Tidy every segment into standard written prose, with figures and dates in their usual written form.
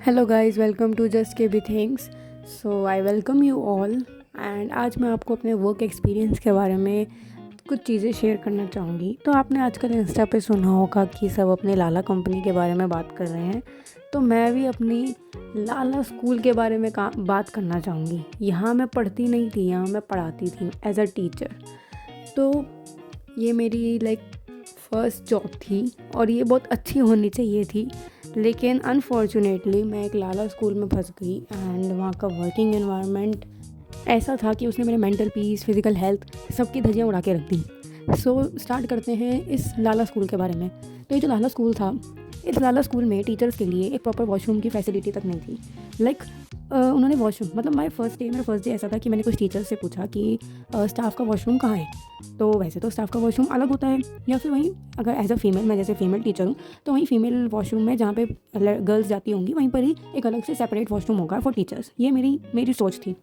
Hello guys, welcome to just K B things. So I welcome you all and आज मैं आपको अपने work experience के बारे में कुछ चीज़ें शेयर करना चाहूँगी। तो आपने आजकल इंस्टा पे सुना होगा कि सब अपने लाला कंपनी के बारे में बात कर रहे हैं, तो मैं भी अपनी लाला स्कूल के बारे में बात करना चाहूँगी। यहाँ मैं पढ़ती नहीं थी, यहाँ मैं पढ़ाती थी एज अ टीचर। तो ये मेरी फर्स्ट जॉब थी और ये बहुत अच्छी होनी चाहिए थी, लेकिन अनफॉर्चुनेटली मैं एक लाला स्कूल में फंस गई एंड वहाँ का वर्किंग एनवायरनमेंट ऐसा था कि उसने मेरे मेंटल पीस, फिज़िकल हेल्थ सबकी धज्जियाँ उड़ा के रख दी। सो स्टार्ट करते हैं इस लाला स्कूल के बारे में। तो ये जो लाला स्कूल था, इस लाला स्कूल में टीचर्स के लिए एक प्रॉपर वॉशरूम की फैसिलिटी तक नहीं थी। उन्होंने वॉशरूम मेरा फर्स्ट डे ऐसा था कि मैंने कुछ टीचर से पूछा कि स्टाफ का वॉशरूम कहाँ है। तो वैसे तो स्टाफ का वॉशरूम अलग होता है, या फिर वहीं अगर एज अ फीमेल, मैं जैसे फीमेल टीचर हूँ तो वहीं फीमेल वॉशरूम में जहाँ पे गर्ल्स जाती होंगी वहीं पर ही एक अलग से सेपरेट वॉशरूम होगा फॉर टीचर्स। ये मेरी सोच थी।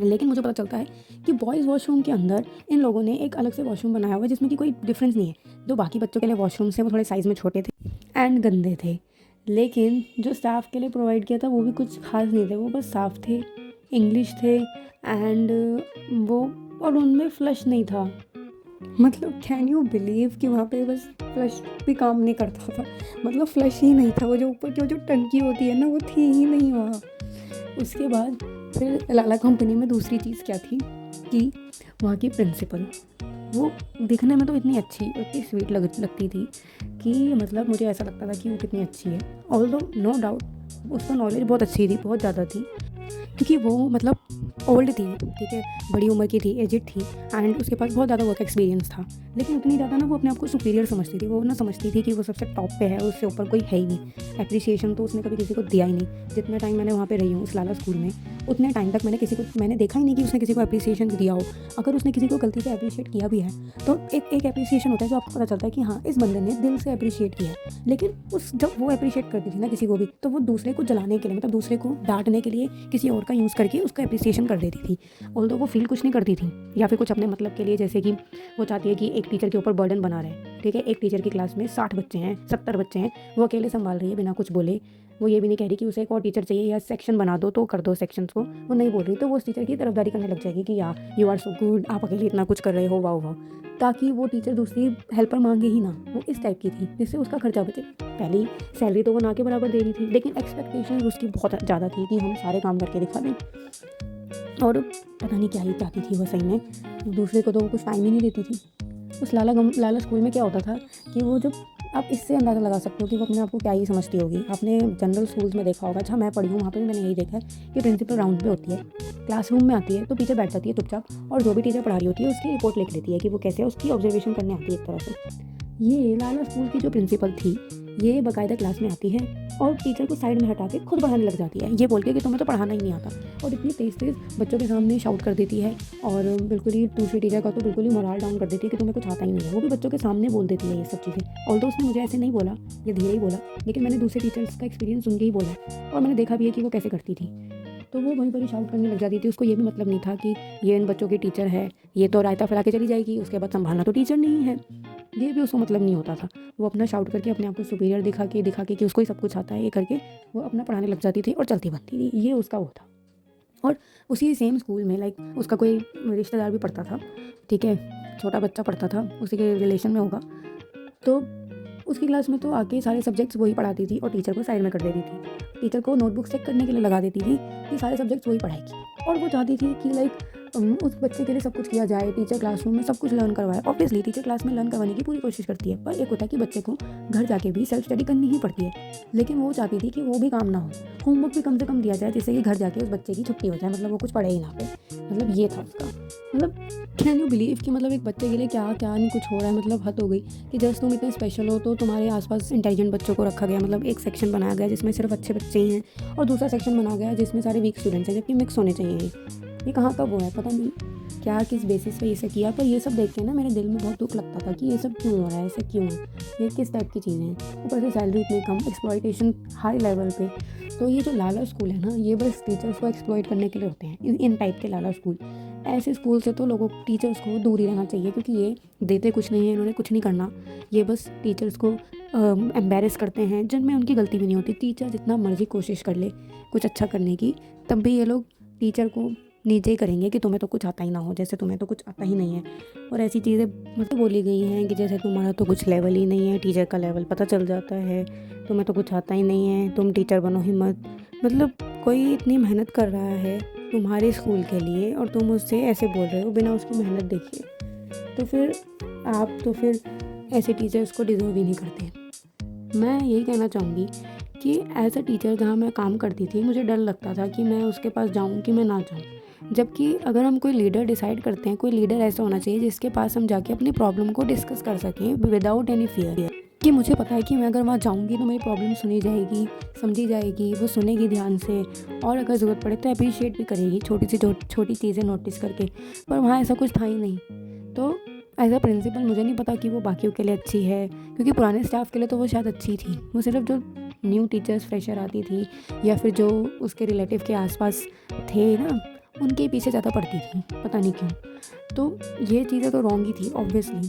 लेकिन मुझे पता चलता है कि बॉयज़ वॉशरूम के अंदर इन लोगों ने एक अलग से वॉशरूम बनाया हुआ है जिसमें कि कोई डिफरेंस नहीं है। जो बाकी बच्चों के लिए वॉशरूम्स हैं वो थोड़े साइज़ में छोटे थे एंड गंदे थे, लेकिन जो स्टाफ के लिए प्रोवाइड किया था वो भी कुछ खास नहीं थे। वो बस साफ़ थे, इंग्लिश थे एंड वो और उनमें फ्लश नहीं था। कैन यू बिलीव कि वहाँ पे बस फ्लश भी काम नहीं करता था। फ्लश ही नहीं था। वो जो ऊपर की जो टंकी होती है ना, वो थी ही नहीं वहाँ। उसके बाद फिर लाला कंपनी में दूसरी चीज़ क्या थी कि वहाँ की प्रिंसिपल, वो दिखने में तो इतनी अच्छी और इतनी स्वीट लगती थी कि मुझे ऐसा लगता था कि वो कितनी अच्छी है। ऑल्दो नो डाउट उसका नॉलेज बहुत अच्छी थी, बहुत ज़्यादा थी, क्योंकि वो ओल्ड थी, ठीक है, बड़ी उम्र की थी, एजिड थी एंड उसके पास बहुत ज़्यादा वर्क एक्सपीरियंस था। लेकिन उतनी ज़्यादा ना वो अपने आप को सुपीरियर समझती थी। वो ना समझती थी कि वो सबसे टॉप पे है, उससे ऊपर कोई है ही नहीं। एप्रिसिएशन तो उसने कभी किसी को दिया ही नहीं। जितना टाइम मैंने वहाँ पे रही हूँ उस लाला स्कूल में, उतने टाइम तक मैंने देखा ही नहीं कि उसने किसी को एप्रिसिएशन दिया हो। अगर उसने किसी को गलती से अप्रिशिएट किया भी है तो एक एप्रिसिएशन होता है जो आपको पता चलता है कि हाँ, इस बंदे ने दिल से अप्रिशिएट किया है। लेकिन जब वो अप्रिशिएट करती थी ना किसी को भी, तो वो दूसरे को जलाने के लिए, दूसरे को डांटने के लिए किसी और का यूज़ करके उसका अप्रिसिएशन कर देती थी। ऑल्दो वो फील कुछ नहीं करती थी, या फिर कुछ अपने मतलब के लिए, जैसे कि वो चाहती है कि एक टीचर के ऊपर बर्डन बना रहे। ठीक है, एक टीचर की क्लास में 60 बच्चे हैं, 70 बच्चे हैं, वो अकेले संभाल रही है बिना कुछ बोले। वो ये भी नहीं कह रही कि उसे एक और टीचर चाहिए या सेक्शन बना दो तो कर दो सेक्शंस को। वो नहीं बोल रही, तो वो उस टीचर की तरफदारी करने लग जाएगी कि यार यू आर सो गुड, आप अकेले इतना कुछ कर रहे हो, वाह वाह, ताकि वो टीचर दूसरी हेल्पर मांगे ही ना। वो इस टाइप की थी जिससे उसका खर्चा बचे। पहली सैलरी तो वो ना के बराबर दे रही थी, लेकिन एक्सपेक्टेशन उसकी बहुत ज़्यादा थी कि हम सारे काम करके दिखा दें। और पता नहीं क्या ही चाहती थी वो सही में। दूसरे को तो वो कुछ टाइम ही नहीं देती थी। उस लाला स्कूल में क्या होता था कि वो जब आप इससे अंदाज़ा लगा सकते हो कि वो अपने आप को क्या ही समझती होगी। आपने जनरल स्कूल्स में देखा होगा, जहाँ मैं पढ़ी हूँ वहाँ पे भी मैंने यही देखा है कि प्रिंसिपल राउंड पे होती है, क्लासरूम में आती है तो टीचर बैठ जाती है चुपचाप, और जो भी टीचर पढ़ा रही होती है उसकी रिपोर्ट लिख लेती है कि वो कैसे है, उसकी ऑब्जर्वेशन करने आती है एक तरह से। ये लाला स्कूल की जो प्रिंसिपल थी, ये बाकायदा क्लास में आती है और टीचर को साइड में हटा के खुद पढ़ाने लग जाती है, ये बोल के कि तुम्हें तो पढ़ाना ही नहीं आता। और इतनी तेज़ बच्चों के सामने शाउट कर देती है और बिल्कुल ही दूसरे टीचर का तो बिल्कुल ही मोराल डाउन कर देती है कि तुम्हें कुछ आता ही नहीं है। वो भी बच्चों के सामने बोल देती है ये सब चीज़ें। ऑल्दो उसने मुझे ऐसे नहीं बोला, ये धीरे ही बोला, लेकिन मैंने दूसरे टीचर्स का एक्सपीरियंस सुन के ही बोला और मैंने देखा भी है कि वो कैसे करती थी। तो वो वहीं पर ही शाउट करने लग जाती थी। उसको ये भी मतलब नहीं था कि ये इन बच्चों की टीचर है, ये तो रायता फैला के चली जाएगी, उसके बाद संभालना तो टीचर नहीं है। ये भी उसको मतलब नहीं होता था। वो अपना शाउट करके अपने आप को सुपीरियर दिखा के कि उसको ही सब कुछ आता है, ये करके वो अपना पढ़ाने लग जाती थी और चलती बनती थी। ये उसका वो था। और उसी सेम स्कूल में उसका कोई रिश्तेदार भी पढ़ता था, ठीक है, छोटा बच्चा पढ़ता था, उसी के रिलेशन में होगा। तो उसकी क्लास में तो आके सारे सब्जेक्ट्स वही पढ़ाती थी और टीचर को साइड में कर देती थी। टीचर को नोटबुक चेक करने के लिए लगा देती थी कि सारे सब्जेक्ट्स वही पढ़ाएगी, और वो चाहती थी कि उस बच्चे के लिए सब कुछ किया जाए, टीचर क्लासरूम में सब कुछ लर्न करवाए। ऑब्वियसली टीचर क्लास में लर्न करवाने की पूरी कोशिश करती है, पर एक होता है कि बच्चे को घर जाके भी सेल्फ स्टडी करनी ही पड़ती है। लेकिन वो चाहती थी कि वो भी काम ना हो, होमवर्क भी कम से कम दिया जाए जिससे कि घर जाके उस बच्चे की छुट्टी हो जाए, वो कुछ पढ़े ही ना पे। ये था उसका। कैन यू बिलीव कि एक बच्चे के लिए क्या क्या नहीं कुछ हो रहा है। हद हो गई कि जस्ट तुम इतने स्पेशल हो तो तुम्हारे आसपास इंटेलिजेंट बच्चों को रखा गया। एक सेक्शन बनाया गया जिसमें सिर्फ अच्छे बच्चे ही हैं और दूसरा सेक्शन बना गया जिसमें सारे वीक स्टूडेंट्स हैं, जबकि मिक्स होने चाहिए। ये कहाँ का वो है, पता नहीं क्या किस बेसिस पे इसे किया। पर ये सब देख के ना मेरे दिल में बहुत दुख लगता था कि ये सब क्यों हो रहा है, ऐसे क्यों है, ये किस टाइप की चीज़ें हैं। ऊपर से सैलरी इतनी कम, एक्सप्लॉयटेशन हाई लेवल पे। तो ये जो लाला स्कूल है ना, ये बस टीचर्स को एक्सप्लॉइट करने के लिए होते हैं, इन टाइप के लाला स्कूल। ऐसे स्कूल से तो लोगों टीचर्स को दूर ही रहना चाहिए, क्योंकि ये देते कुछ नहीं है, इन्होंने कुछ नहीं करना। ये बस टीचर्स को एम्बेरस करते हैं, जिनमें उनकी गलती भी नहीं होती। टीचर जितना मर्ज़ी कोशिश कर ले कुछ अच्छा करने की, तब भी ये लोग टीचर को नीचे ही करेंगे कि तुम्हें तो कुछ आता ही ना हो, जैसे तुम्हें तो कुछ आता ही नहीं है। और ऐसी चीज़ें मतलब बोली गई हैं कि जैसे तुम्हारा तो कुछ लेवल ही नहीं है, टीचर का लेवल पता चल जाता है, तुम्हें तो कुछ आता ही नहीं है, तुम टीचर बनो ही मत। मतलब कोई इतनी मेहनत कर रहा है तुम्हारे स्कूल के लिए और तुम उससे ऐसे बोल रहे हो बिना उसकी मेहनत देखे, तो फिर ऐसे टीचर्स को डिज़र्व ही नहीं करते। मैं यही कहना चाहूँगी कि एज अ टीचर जहाँ मैं काम करती थी, मुझे डर लगता था कि मैं उसके पास जाऊँ कि मैं ना जाऊँ। जबकि अगर हम कोई लीडर डिसाइड करते हैं, कोई लीडर ऐसा होना चाहिए जिसके पास हम जाके अपनी प्रॉब्लम को डिस्कस कर सकें विदाउट एनी फियर, कि मुझे पता है कि मैं अगर वहाँ जाऊँगी तो मेरी प्रॉब्लम सुनी जाएगी, समझी जाएगी, वो सुनेगी ध्यान से, और अगर ज़रूरत पड़े तो अप्रिशिएट भी करेगी छोटी चीज़ें नोटिस करके। पर वहाँ ऐसा कुछ था ही नहीं। तो एज अ प्रिंसिपल मुझे नहीं पता कि वो बाकियों के लिए अच्छी है, क्योंकि पुराने स्टाफ के लिए तो वो शायद अच्छी थी। वो सिर्फ जो न्यू टीचर्स फ्रेशर आती थी या फिर जो उसके रिलेटिव के आसपास थे ना, उनके पीछे ज़्यादा पड़ती थी, पता नहीं क्यों। तो ये चीज़ें तो रॉन्ग ही थी ऑब्वियसली।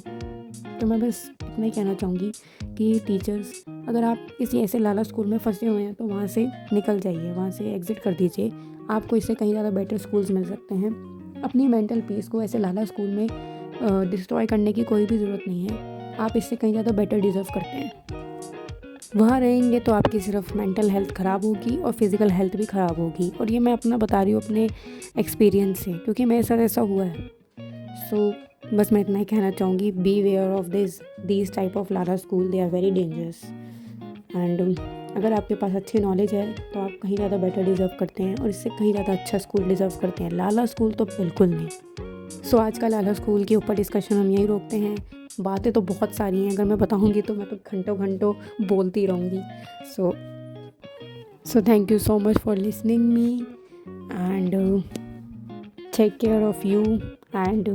तो मैं बस इतना ही कहना चाहूँगी कि टीचर्स, अगर आप किसी ऐसे लाला स्कूल में फंसे हुए हैं तो वहाँ से निकल जाइए, वहाँ से एग्ज़िट कर दीजिए। आपको इससे कहीं ज़्यादा बेटर स्कूल्स मिल सकते हैं। अपनी मेंटल पीस को ऐसे लाला स्कूल में डिस्ट्रॉय करने की कोई भी ज़रूरत नहीं है। आप इससे कहीं ज़्यादा बेटर डिज़र्व करते हैं। वहाँ रहेंगे तो आपकी सिर्फ मेंटल हेल्थ ख़राब होगी और फिज़िकल हेल्थ भी ख़राब होगी, और ये मैं अपना बता रही हूँ अपने एक्सपीरियंस से, क्योंकि मेरे साथ ऐसा हुआ है। सो बस मैं इतना ही कहना चाहूँगी, beware of this type of लाला school, they are very dangerous. And अगर आपके पास अच्छी नॉलेज है तो आप कहीं ज़्यादा बेटर डिज़र्व करते हैं और इससे कहीं ज़्यादा अच्छा स्कूल डिज़र्व करते हैं। लाला स्कूल तो बिल्कुल नहीं। सो आज का लाला स्कूल के ऊपर डिस्कशन हम यहीं रोकते हैं। बातें तो बहुत सारी हैं, अगर मैं बताऊँगी तो मैं तो घंटों घंटों बोलती रहूँगी। So thank you so much for listening me, and take care of you and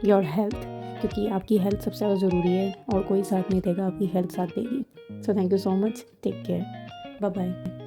your health, क्योंकि आपकी हेल्थ सबसे ज़्यादा ज़रूरी है और कोई साथ नहीं देगा, आपकी हेल्थ साथ देगी। So thank you so much, take care, bye bye.